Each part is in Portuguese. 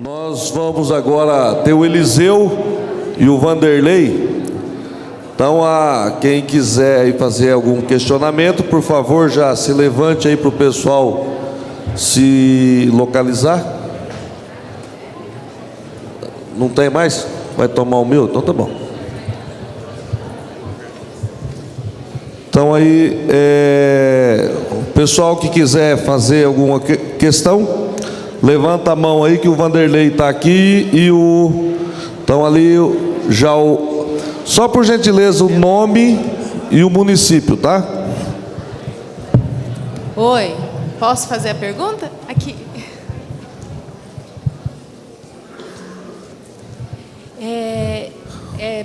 Nós vamos agora ter o Eliseu e o Vanderlei. Então, quem quiser ir fazer algum questionamento, por favor, já se levante aí para o pessoal se localizar. Não tem mais? Vai tomar o meu? Então tá bom. Então aí, o pessoal que quiser fazer alguma questão, levanta a mão aí que o Vanderlei está aqui e então ali já só por gentileza o nome e o município, tá? Oi, posso fazer a pergunta? Aqui.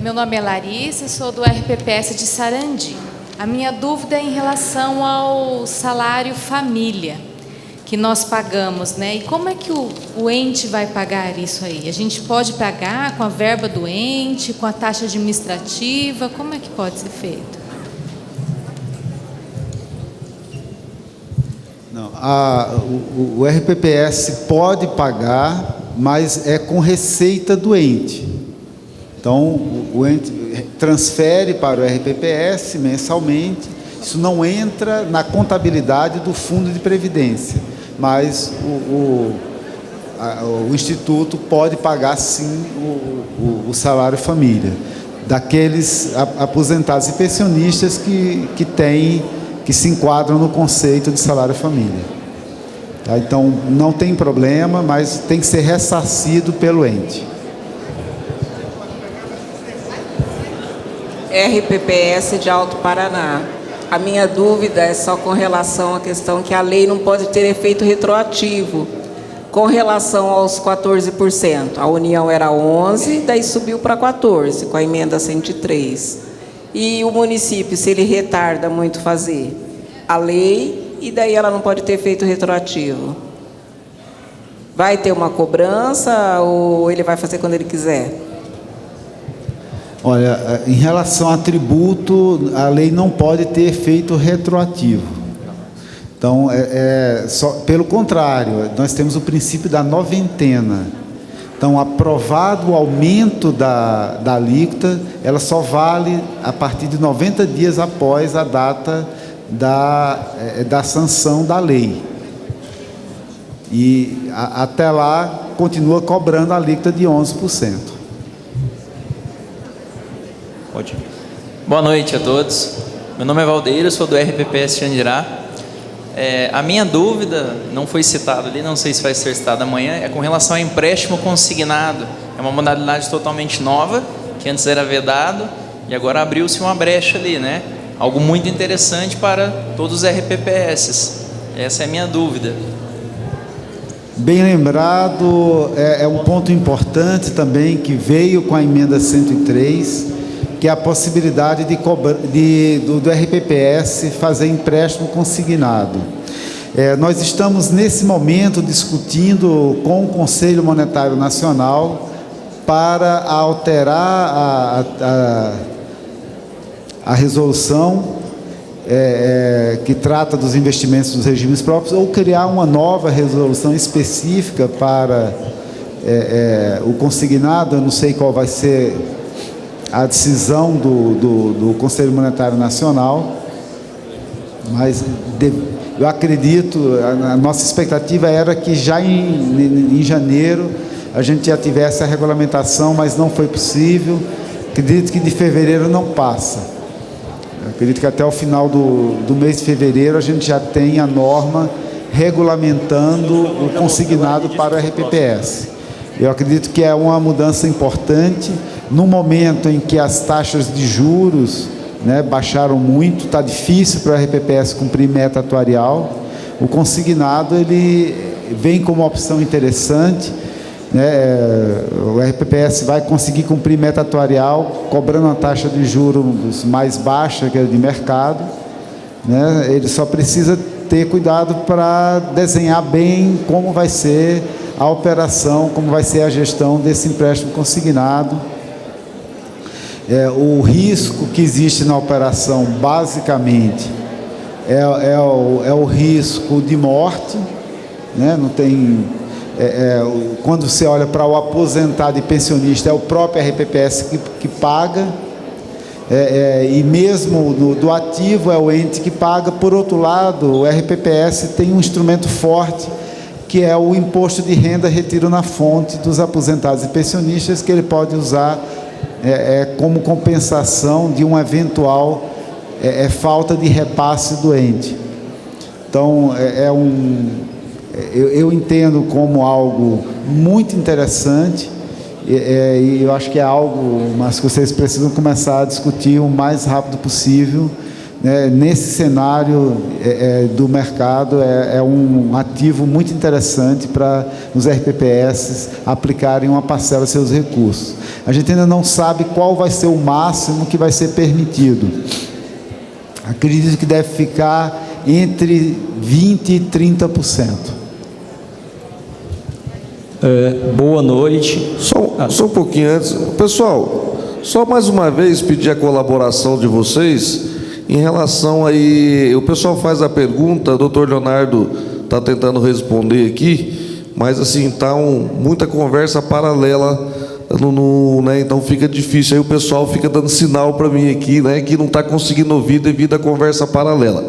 Meu nome é Larissa, sou do RPPS de Sarandi. A minha dúvida é em relação ao salário família que nós pagamos, né? E como é que o ente vai pagar isso aí? A gente pode pagar com a verba do ente, com a taxa administrativa? Como é que pode ser feito? Não, o RPPS pode pagar, mas é com receita do ente. Então, o ente transfere para o RPPS mensalmente. Isso não entra na contabilidade do Fundo de Previdência, mas o Instituto pode pagar, sim, o salário família daqueles aposentados e pensionistas que se enquadram no conceito de salário família. Tá? Então, não tem problema, mas tem que ser ressarcido pelo ente. RPPS de Alto Paraná. A minha dúvida é só com relação à questão que a lei não pode ter efeito retroativo. Com relação aos 14%, a União era 11%, daí subiu para 14%, com a emenda 103. E o município, se ele retarda muito fazer a lei, e daí ela não pode ter efeito retroativo. Vai ter uma cobrança ou ele vai fazer quando ele quiser? Olha, em relação a tributo, a lei não pode ter efeito retroativo. Então, só, pelo contrário, nós temos o princípio da noventena. Então, aprovado o aumento da alíquota, ela só vale a partir de 90 dias após a data da sanção da lei. E até lá, continua cobrando a alíquota de 11%. Pode. Boa noite a todos. Meu nome é Valdeiro, sou do RPPS Xandirá. A minha dúvida, não foi citada ali, não sei se vai ser citada amanhã, é com relação ao empréstimo consignado. É uma modalidade totalmente nova, que antes era vedado, e agora abriu-se uma brecha ali, né? Algo muito interessante para todos os RPPS. Essa é a minha dúvida. Bem lembrado, é um ponto importante também que veio com a emenda 103, que é a possibilidade do RPPS fazer empréstimo consignado. Nós estamos, nesse momento, discutindo com o Conselho Monetário Nacional para alterar a resolução que trata dos investimentos dos regimes próprios, ou criar uma nova resolução específica para o consignado. Eu não sei qual vai ser a decisão do Conselho Monetário Nacional, mas eu acredito, a nossa expectativa era que já em janeiro a gente já tivesse a regulamentação, mas não foi possível. Acredito que de fevereiro não passa. Eu acredito que até o final do mês de fevereiro a gente já tem a norma regulamentando o consignado para o RPPS. Eu acredito que é uma mudança importante. No momento em que as taxas de juros, né, baixaram muito, está difícil para o RPPS cumprir meta atuarial. O consignado ele vem como uma opção interessante, né? O RPPS vai conseguir cumprir meta atuarial cobrando uma taxa de juros mais baixa que a de mercado, né? Ele só precisa ter cuidado para desenhar bem como vai ser a operação, como vai ser a gestão desse empréstimo consignado. O risco que existe na operação, basicamente, é o risco de morte, né? Não tem quando você olha para o aposentado e pensionista, é o próprio RPPS que paga, e mesmo do ativo é o ente que paga. Por outro lado, o RPPS tem um instrumento forte, que é o imposto de renda retiro na fonte dos aposentados e pensionistas, que ele pode usar como compensação de uma eventual falta de repasse do ente. Então, eu entendo como algo muito interessante, e eu acho que é algo, mas que vocês precisam começar a discutir o mais rápido possível, né? Nesse cenário do mercado, é um ativo muito interessante para os RPPS aplicarem uma parcela de seus recursos. A gente ainda não sabe qual vai ser o máximo que vai ser permitido. Acredito que deve ficar entre 20% e 30%. Boa noite. Só um pouquinho antes. Pessoal, só mais uma vez pedir a colaboração de vocês em relação aí. O pessoal faz a pergunta, o doutor Leonardo está tentando responder aqui, mas assim, está muita conversa paralela, né? Então fica difícil. Aí o pessoal fica dando sinal para mim aqui, né, que não está conseguindo ouvir devido à conversa paralela.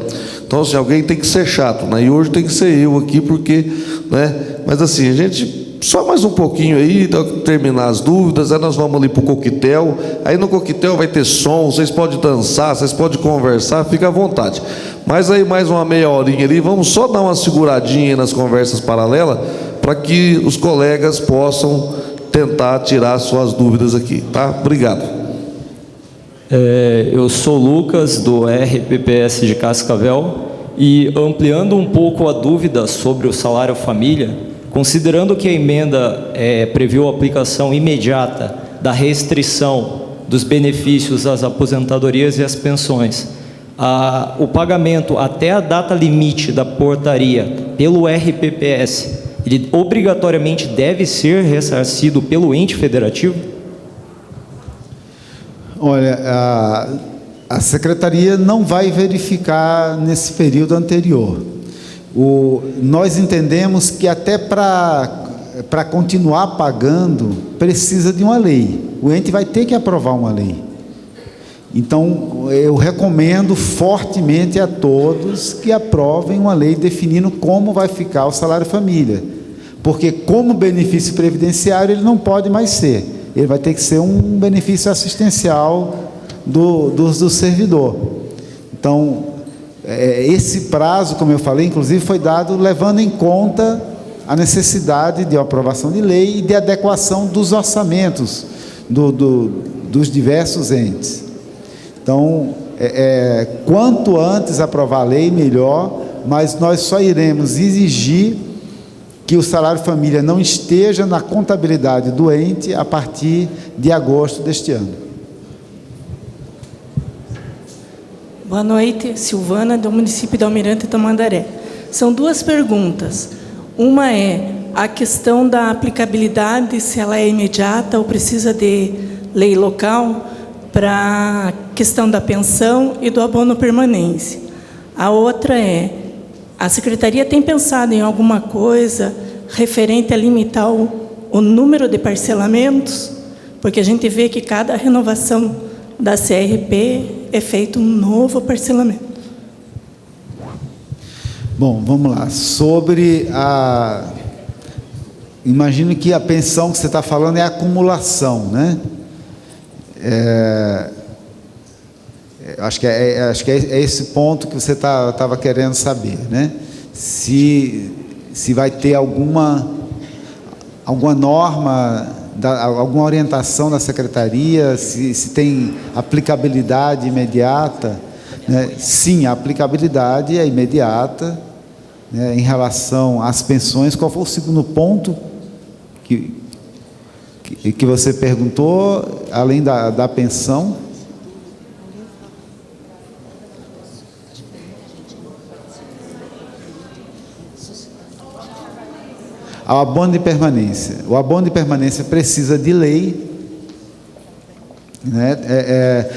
Então, assim, alguém tem que ser chato, né? E hoje tem que ser eu aqui, porque, né? Mas assim, a gente. Só mais um pouquinho aí, terminar as dúvidas, aí nós vamos ali para o coquetel. Aí no coquetel vai ter som, vocês podem dançar, vocês podem conversar, fica à vontade. Mas aí mais uma meia horinha ali, vamos só dar uma seguradinha nas conversas paralelas, para que os colegas possam tentar tirar suas dúvidas aqui, tá? Obrigado. Eu sou Lucas, do RPPS de Cascavel, e ampliando um pouco a dúvida sobre o salário família, considerando que a emenda previu a aplicação imediata da restrição dos benefícios às aposentadorias e às pensões, o pagamento até a data limite da portaria pelo RPPS, ele obrigatoriamente deve ser ressarcido pelo ente federativo? Olha, a Secretaria não vai verificar nesse período anterior. Nós entendemos que até para continuar pagando, precisa de uma lei. O ente vai ter que aprovar uma lei. Então, eu recomendo fortemente a todos que aprovem uma lei definindo como vai ficar o salário família. Porque, como benefício previdenciário, ele não pode mais ser. Ele vai ter que ser um benefício assistencial do servidor. Então, esse prazo, como eu falei, inclusive foi dado levando em conta a necessidade de aprovação de lei e de adequação dos orçamentos dos diversos entes. Então, quanto antes aprovar a lei, melhor, mas nós só iremos exigir que o salário família não esteja na contabilidade do ente a partir de agosto deste ano. Boa noite, Silvana, do município de Almirante Tamandaré. São duas perguntas. Uma é a questão da aplicabilidade, se ela é imediata ou precisa de lei local para a questão da pensão e do abono permanente. A outra é, a Secretaria tem pensado em alguma coisa referente a limitar o número de parcelamentos? Porque a gente vê que cada renovação da CRP é feito um novo parcelamento. Bom, vamos lá. Sobre imagino que a pensão que você está falando é a acumulação, né? Acho que é esse ponto que você estava querendo saber, né? Se vai ter alguma norma, alguma orientação da Secretaria, se tem aplicabilidade imediata, né? Sim, a aplicabilidade é imediata, né, em relação às pensões. Qual foi o segundo ponto que você perguntou, além da pensão? O abono de permanência. O abono de permanência precisa de lei, né?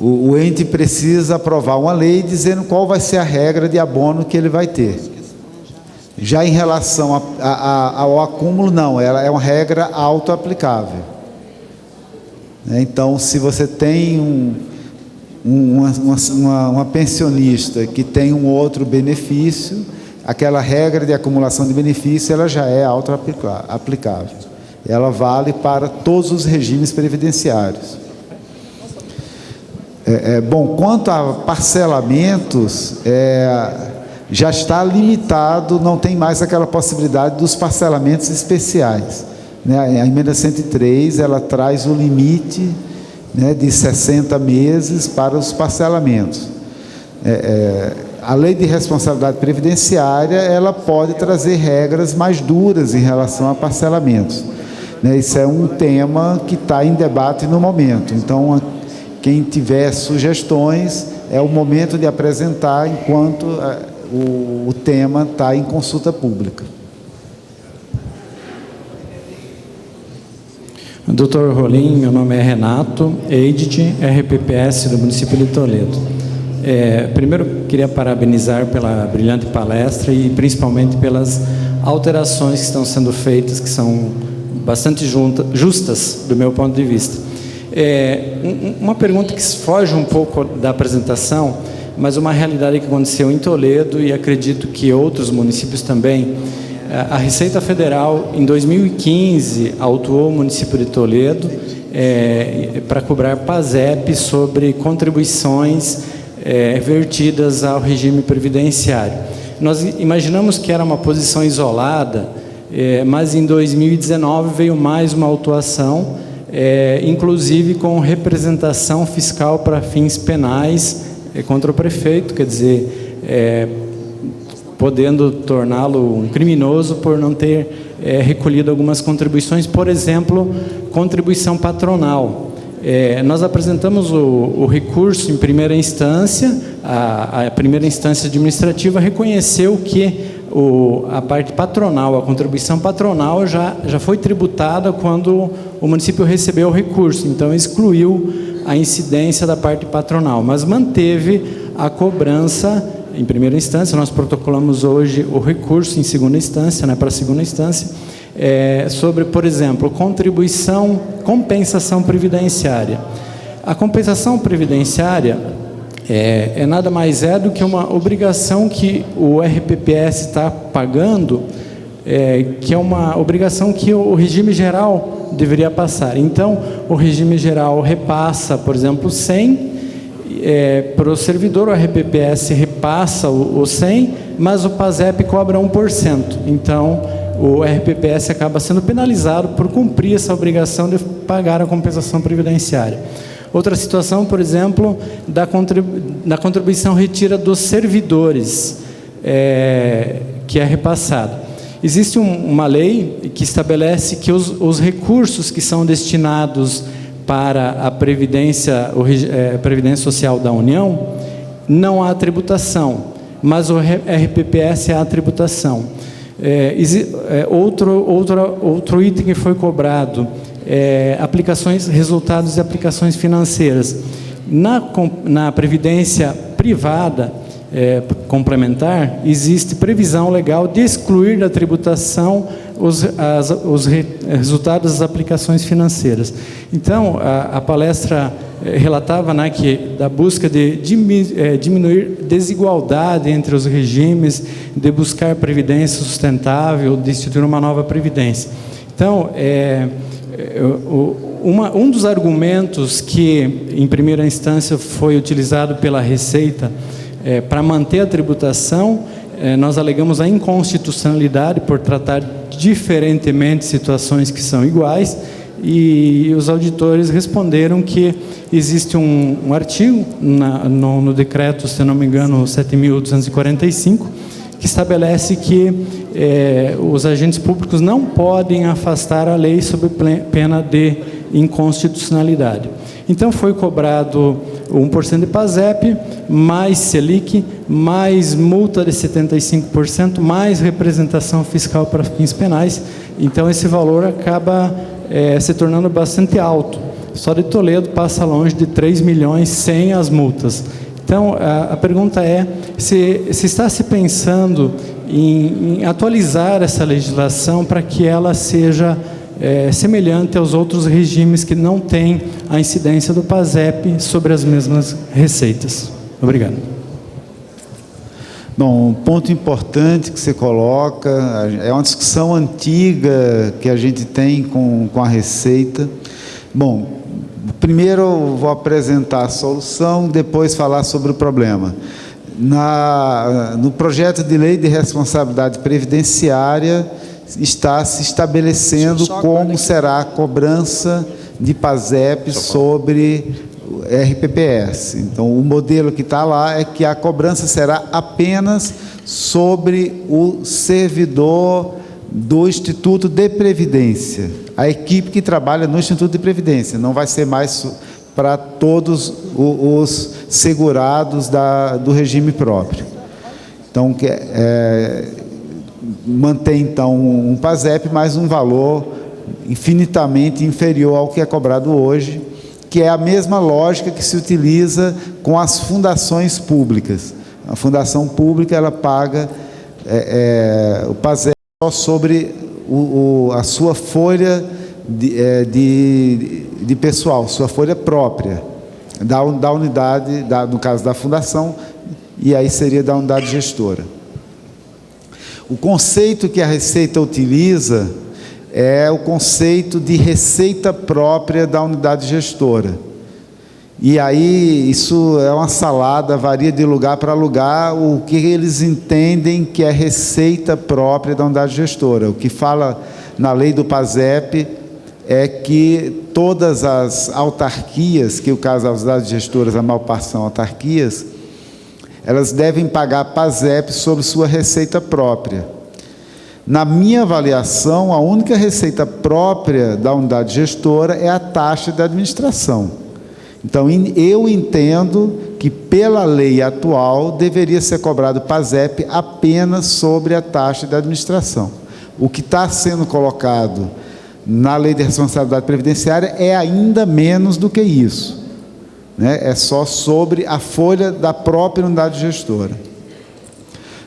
O ente precisa aprovar uma lei dizendo qual vai ser a regra de abono que ele vai ter. Já em relação ao acúmulo, não, ela é uma regra autoaplicável. Então, se você tem uma pensionista que tem um outro benefício, aquela regra de acumulação de benefício, ela já é autoaplicável. Ela vale para todos os regimes previdenciários. Bom, quanto a parcelamentos, já está limitado, não tem mais aquela possibilidade dos parcelamentos especiais, né? A emenda 103, ela traz o limite, né, de 60 meses para os parcelamentos. A lei de responsabilidade previdenciária, ela pode trazer regras mais duras em relação a parcelamentos, né? Isso é um tema que está em debate no momento. Então, quem tiver sugestões, é o momento de apresentar enquanto o tema está em consulta pública. Doutor Rolim, meu nome é Renato, EIDIT, RPPS do município de Toledo. Primeiro, queria parabenizar pela brilhante palestra e principalmente pelas alterações que estão sendo feitas, que são bastante justas do meu ponto de vista. Uma pergunta que foge um pouco da apresentação, mas uma realidade que aconteceu em Toledo e acredito que outros municípios também. A Receita Federal, em 2015, autuou o município de Toledo para cobrar PASEP sobre contribuições vertidas ao regime previdenciário. Nós imaginamos que era uma posição isolada, mas em 2019 veio mais uma autuação, inclusive com representação fiscal para fins penais contra o prefeito, quer dizer, podendo torná-lo um criminoso por não ter recolhido algumas contribuições, por exemplo, contribuição patronal. Nós apresentamos o recurso em primeira instância, a primeira instância administrativa reconheceu que a parte patronal, a contribuição patronal já foi tributada quando o município recebeu o recurso, então excluiu a incidência da parte patronal, mas manteve a cobrança em primeira instância. Nós protocolamos hoje o recurso em segunda instância, né, para a segunda instância, sobre, por exemplo, compensação previdenciária. A compensação previdenciária nada mais do que uma obrigação que o RPPS está pagando, que é uma obrigação que o regime geral deveria passar. Então, o regime geral repassa, por exemplo, 100, para o servidor, o RPPS repassa o 100, mas o PASEP cobra 1%. Então, o RPPS acaba sendo penalizado por cumprir essa obrigação de pagar a compensação previdenciária. Outra situação, por exemplo, da contribuição retira dos servidores, que é repassada. Existe uma lei que estabelece que os recursos que são destinados para a Previdência Social da União, não há tributação, mas o RPPS há tributação. Outro item que foi cobrado, resultados de aplicações financeiras. Na Previdência privada complementar, existe previsão legal de excluir da tributação os resultados das aplicações financeiras. Então, a palestra relatava, né, da busca de diminuir desigualdade entre os regimes, de buscar previdência sustentável, de instituir uma nova previdência. Então, um dos argumentos que, em primeira instância, foi utilizado pela Receita para manter a tributação, nós alegamos a inconstitucionalidade por tratar diferentemente situações que são iguais, e os auditores responderam que existe um artigo no decreto, se não me engano, 7.245, que estabelece que os agentes públicos não podem afastar a lei sob pena de inconstitucionalidade. Então, foi cobrado 1% de PASEP, mais Selic, mais multa de 75%, mais representação fiscal para fins penais. Então, esse valor acaba se tornando bastante alto. Só de Toledo passa longe de 3 milhões sem as multas. Então, a pergunta é se está se pensando em atualizar essa legislação para que ela seja semelhante aos outros regimes que não têm a incidência do PASEP sobre as mesmas receitas. Obrigado. Bom, um ponto importante que você coloca, é uma discussão antiga que a gente tem com a Receita. Bom, primeiro eu vou apresentar a solução, depois falar sobre o problema. No projeto de lei de responsabilidade previdenciária, está se estabelecendo como será a cobrança de PASEP sobre RPPS. Então, o modelo que está lá é que a cobrança será apenas sobre o servidor do Instituto de Previdência, a equipe que trabalha no Instituto de Previdência, não vai ser mais para todos os segurados do regime próprio. Então, mantém então um PASEP, mais um valor infinitamente inferior ao que é cobrado hoje, que é a mesma lógica que se utiliza com as fundações públicas. A fundação pública, ela paga o PASEP só sobre a sua folha de pessoal, sua folha própria, da unidade, no caso da fundação, e aí seria da unidade gestora. O conceito que a Receita utiliza é o conceito de receita própria da unidade gestora. E aí isso é uma salada, varia de lugar para lugar o que eles entendem que é receita própria da unidade gestora. O que fala na lei do PASEP é que todas as autarquias, que o caso das unidades gestoras, a maior parte são autarquias, elas devem pagar PASEP sobre sua receita própria. Na minha avaliação, a única receita própria da unidade gestora é a taxa de administração. Então, eu entendo que, pela lei atual, deveria ser cobrado PASEP apenas sobre a taxa de administração. O que está sendo colocado na lei de responsabilidade previdenciária é ainda menos do que isso, né? É só sobre a folha da própria unidade gestora.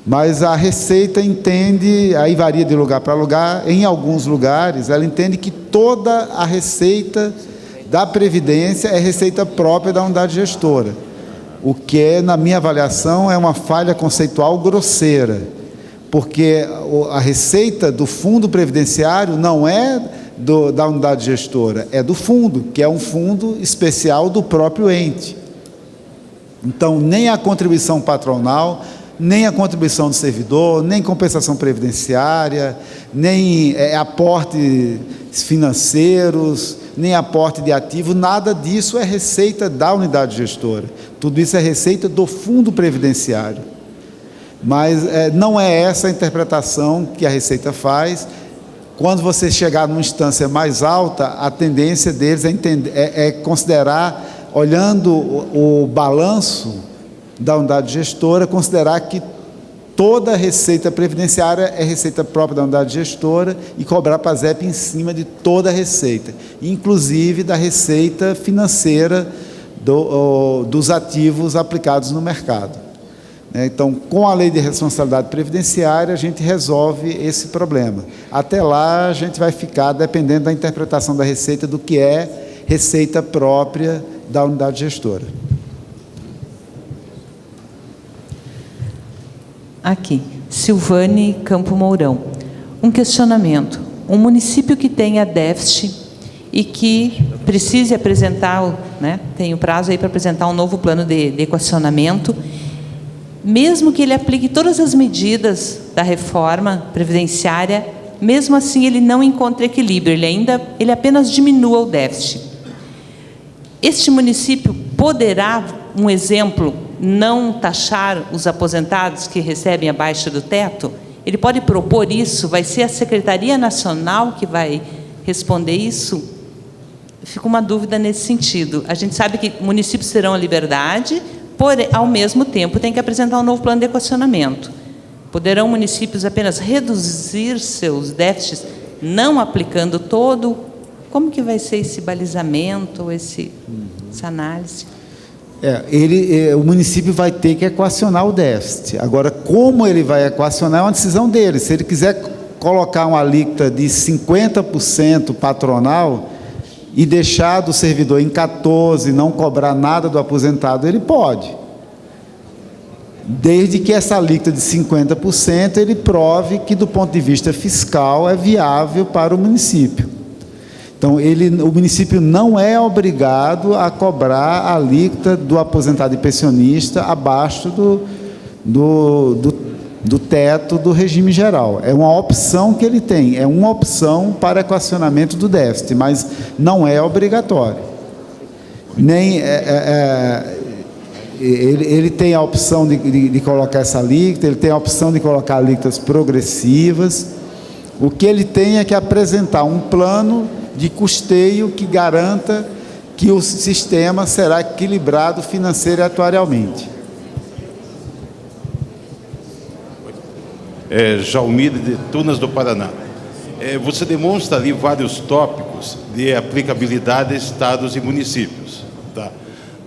Mas a Receita entende, aí varia de lugar para lugar, em alguns lugares, ela entende que toda a receita da Previdência é receita própria da unidade gestora, o que, na minha avaliação, é uma falha conceitual grosseira, porque a receita do fundo previdenciário não é da unidade gestora, é do fundo, que é um fundo especial do próprio ente. Então, nem a contribuição patronal, nem a contribuição do servidor, nem compensação previdenciária, nem aportes financeiros, nem aporte de ativo, nada disso é receita da unidade gestora. Tudo isso é receita do fundo previdenciário. Mas não é essa a interpretação que a Receita faz. Quando você chegar numa instância mais alta, a tendência deles é considerar, olhando o balanço da unidade gestora, considerar que toda a receita previdenciária é receita própria da unidade gestora e cobrar PASEP em cima de toda a receita, inclusive da receita financeira dos ativos aplicados no mercado. Então, com a lei de responsabilidade previdenciária, a gente resolve esse problema. Até lá, a gente vai ficar dependendo da interpretação da Receita do que é receita própria da unidade gestora. Aqui, Silvane Campo Mourão. Um questionamento. Um município que tenha déficit e que precise apresentar, tem o prazo aí para apresentar um novo plano de equacionamento, mesmo que ele aplique todas as medidas da reforma previdenciária, mesmo assim ele não encontra equilíbrio, ele apenas diminua o déficit. Este município poderá, um exemplo, não taxar os aposentados que recebem abaixo do teto? Ele pode propor isso? Vai ser a Secretaria Nacional que vai responder isso? Fica uma dúvida nesse sentido. A gente sabe que municípios terão a liberdade, porém, ao mesmo tempo, tem que apresentar um novo plano de equacionamento. Poderão municípios apenas reduzir seus déficits, não aplicando todo? Como que vai ser esse balizamento, essa análise? O município vai ter que equacionar o déficit. Agora, como ele vai equacionar é uma decisão dele. Se ele quiser colocar uma alíquota de 50% patronal e deixar do servidor em 14%, não cobrar nada do aposentado, ele pode. Desde que essa alíquota de 50% ele prove que, do ponto de vista fiscal, é viável para o município. Então, o município não é obrigado a cobrar a alíquota do aposentado e pensionista abaixo do teto do regime geral. É uma opção que ele tem, é uma opção para equacionamento do déficit, mas não é obrigatório. Ele tem a opção de colocar essa alíquota, ele tem a opção de colocar alíquotas progressivas. O que ele tem é que apresentar um plano de custeio que garanta que o sistema será equilibrado financeira e atuarialmente. Jaumir de Tunas do Paraná. Você demonstra ali vários tópicos de aplicabilidade a estados e municípios. Tá?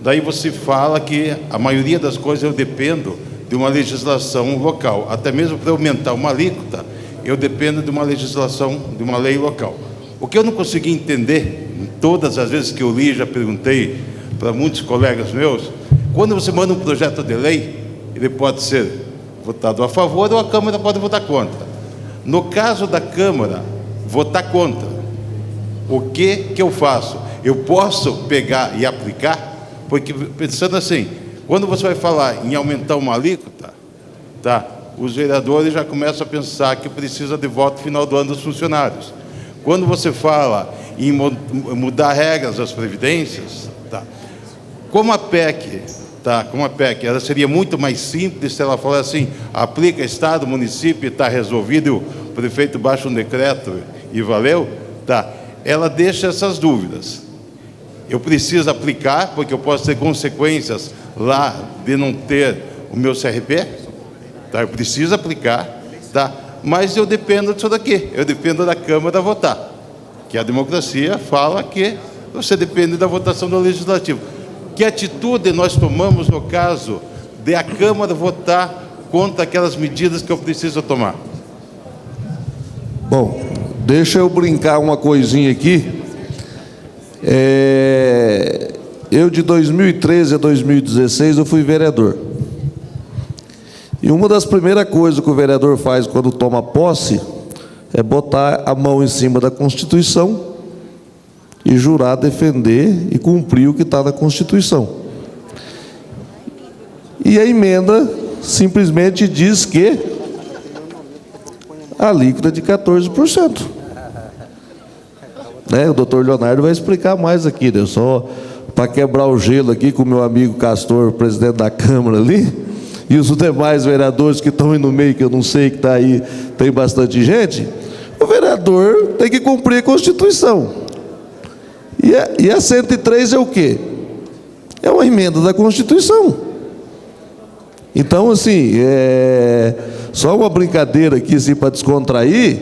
Daí você fala que a maioria das coisas eu dependo de uma legislação local. Até mesmo para aumentar uma alíquota, eu dependo de uma legislação, de uma lei local. O que eu não consegui entender, em todas as vezes que eu li, já perguntei para muitos colegas meus, quando você manda um projeto de lei, ele pode ser votado a favor ou a Câmara pode votar contra. No caso da Câmara, votar contra, o que eu faço? Eu posso pegar e aplicar? Porque, pensando assim, quando você vai falar em aumentar uma alíquota, tá, os vereadores já começam a pensar que precisa de voto final do ano dos funcionários. Quando você fala em mudar regras das previdências, tá, como a PEC, ela seria muito mais simples se ela falar assim, aplica Estado, município, está resolvido, o prefeito baixa um decreto e valeu, tá? Ela deixa essas dúvidas. Eu preciso aplicar, porque eu posso ter consequências lá de não ter o meu CRP, tá? Eu preciso aplicar, tá? Mas eu dependo disso daqui, eu dependo da Câmara votar, que a democracia fala que você depende da votação do Legislativo. Que atitude nós tomamos no caso de a Câmara votar contra aquelas medidas que eu preciso tomar? Bom, deixa eu brincar uma coisinha aqui. Eu de 2013 a 2016 eu fui vereador. E uma das primeiras coisas que o vereador faz quando toma posse é botar a mão em cima da Constituição e jurar defender e cumprir o que está na Constituição. E a emenda simplesmente diz que a alíquota é de 14%. O doutor Leonardo vai explicar mais aqui, né? Só para quebrar o gelo aqui com o meu amigo Castor, presidente da Câmara ali, e os demais vereadores que estão aí no meio, que eu não sei, que está aí, tem bastante gente. O vereador tem que cumprir a Constituição. E a 103 é o quê? É uma emenda da Constituição. Então, assim, só uma brincadeira aqui, assim, para descontrair.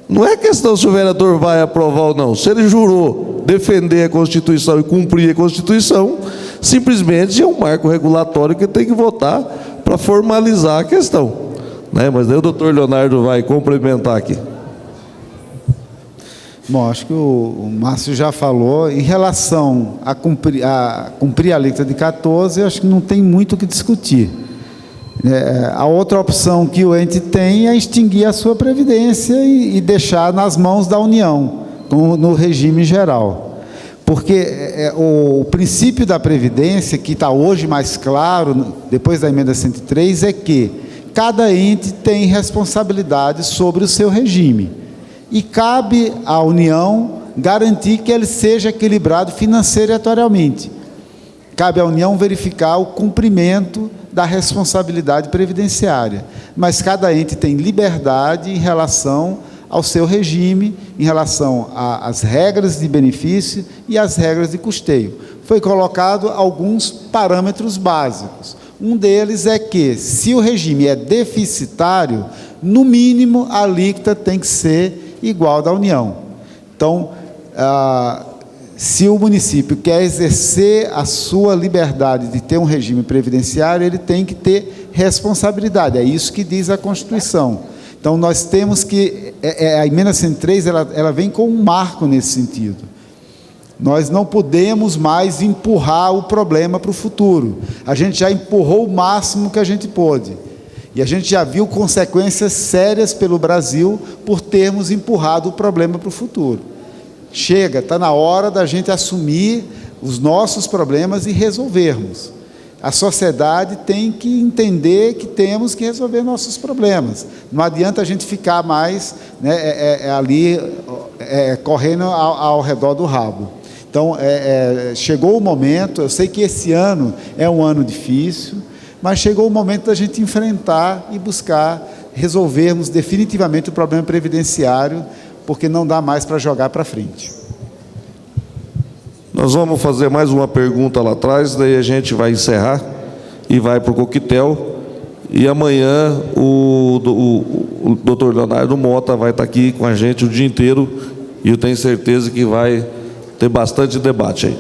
Não é questão se o vereador vai aprovar ou não. Se ele jurou defender a Constituição e cumprir a Constituição, simplesmente é um marco regulatório que tem que votar para formalizar a questão. Mas aí o doutor Leonardo vai complementar aqui. Bom, acho que o Márcio já falou. Em relação a cumprir a alíquota de 14%, acho que não tem muito o que discutir. A outra opção que o ente tem é extinguir a sua previdência e deixar nas mãos da União, no regime geral. Porque o princípio da previdência, que está hoje mais claro, depois da emenda 103, é que cada ente tem responsabilidade sobre o seu regime. E cabe à União garantir que ele seja equilibrado financeira e atuarialmente. Cabe à União verificar o cumprimento da responsabilidade previdenciária. Mas cada ente tem liberdade em relação ao seu regime, em relação às regras de benefício e às regras de custeio. Foi colocado alguns parâmetros básicos. Um deles é que, se o regime é deficitário, no mínimo a alíquota tem que ser igual da União. Então, se o município quer exercer a sua liberdade de ter um regime previdenciário, ele tem que ter responsabilidade. É isso que diz a Constituição. Então, nós temos que... a emenda 103, ela vem com um marco nesse sentido. Nós não podemos mais empurrar o problema para o futuro. A gente já empurrou o máximo que a gente pôde. E a gente já viu consequências sérias pelo Brasil por termos empurrado o problema para o futuro. Chega, está na hora da gente assumir os nossos problemas e resolvermos. A sociedade tem que entender que temos que resolver nossos problemas. Não adianta a gente ficar mais, né, ali correndo ao redor do rabo. Então, chegou o momento, eu sei que esse ano é um ano difícil, mas chegou o momento da gente enfrentar e buscar resolvermos definitivamente o problema previdenciário, porque não dá mais para jogar para frente. Nós vamos fazer mais uma pergunta lá atrás, daí a gente vai encerrar e vai para o coquetel. E amanhã o doutor Leonardo Mota vai estar aqui com a gente o dia inteiro e eu tenho certeza que vai ter bastante debate aí.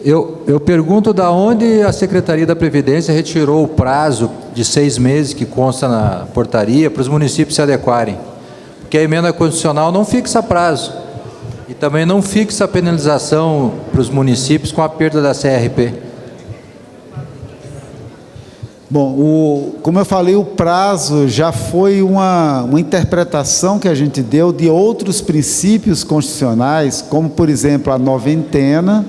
Eu pergunto da onde a Secretaria da Previdência retirou o prazo de 6 meses que consta na portaria para os municípios se adequarem. Porque a emenda constitucional não fixa prazo e também não fixa a penalização para os municípios com a perda da CRP. Bom, como eu falei, o prazo já foi uma interpretação que a gente deu de outros princípios constitucionais, como, por exemplo, a noventena,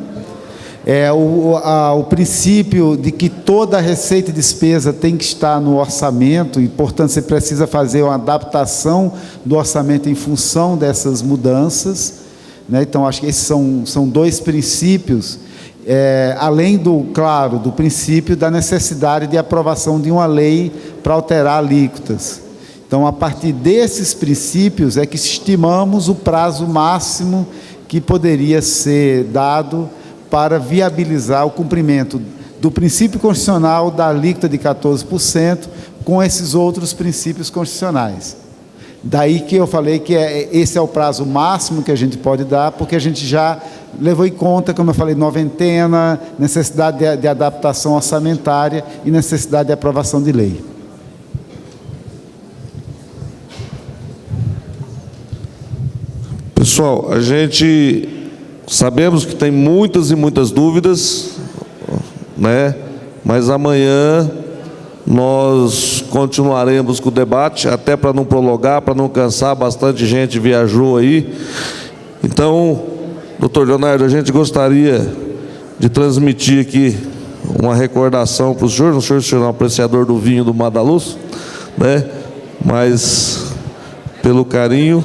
o princípio de que toda a receita e despesa tem que estar no orçamento e, portanto, você precisa fazer uma adaptação do orçamento em função dessas mudanças, né? Então, acho que esses são dois princípios, além claro, do princípio da necessidade de aprovação de uma lei para alterar alíquotas. Então, a partir desses princípios é que estimamos o prazo máximo que poderia ser dado para viabilizar o cumprimento do princípio constitucional da alíquota de 14% com esses outros princípios constitucionais. Daí que eu falei que esse é o prazo máximo que a gente pode dar, porque a gente já levou em conta, como eu falei, noventena, necessidade de adaptação orçamentária e necessidade de aprovação de lei. Pessoal, a gente... sabemos que tem muitas e muitas dúvidas, né? Mas amanhã nós continuaremos com o debate, até para não prolongar, para não cansar, bastante gente viajou aí. Então, doutor Leonardo, a gente gostaria de transmitir aqui uma recordação para o senhor. Não sei se o senhor é um apreciador do vinho do Madaluz, né? Mas, pelo carinho...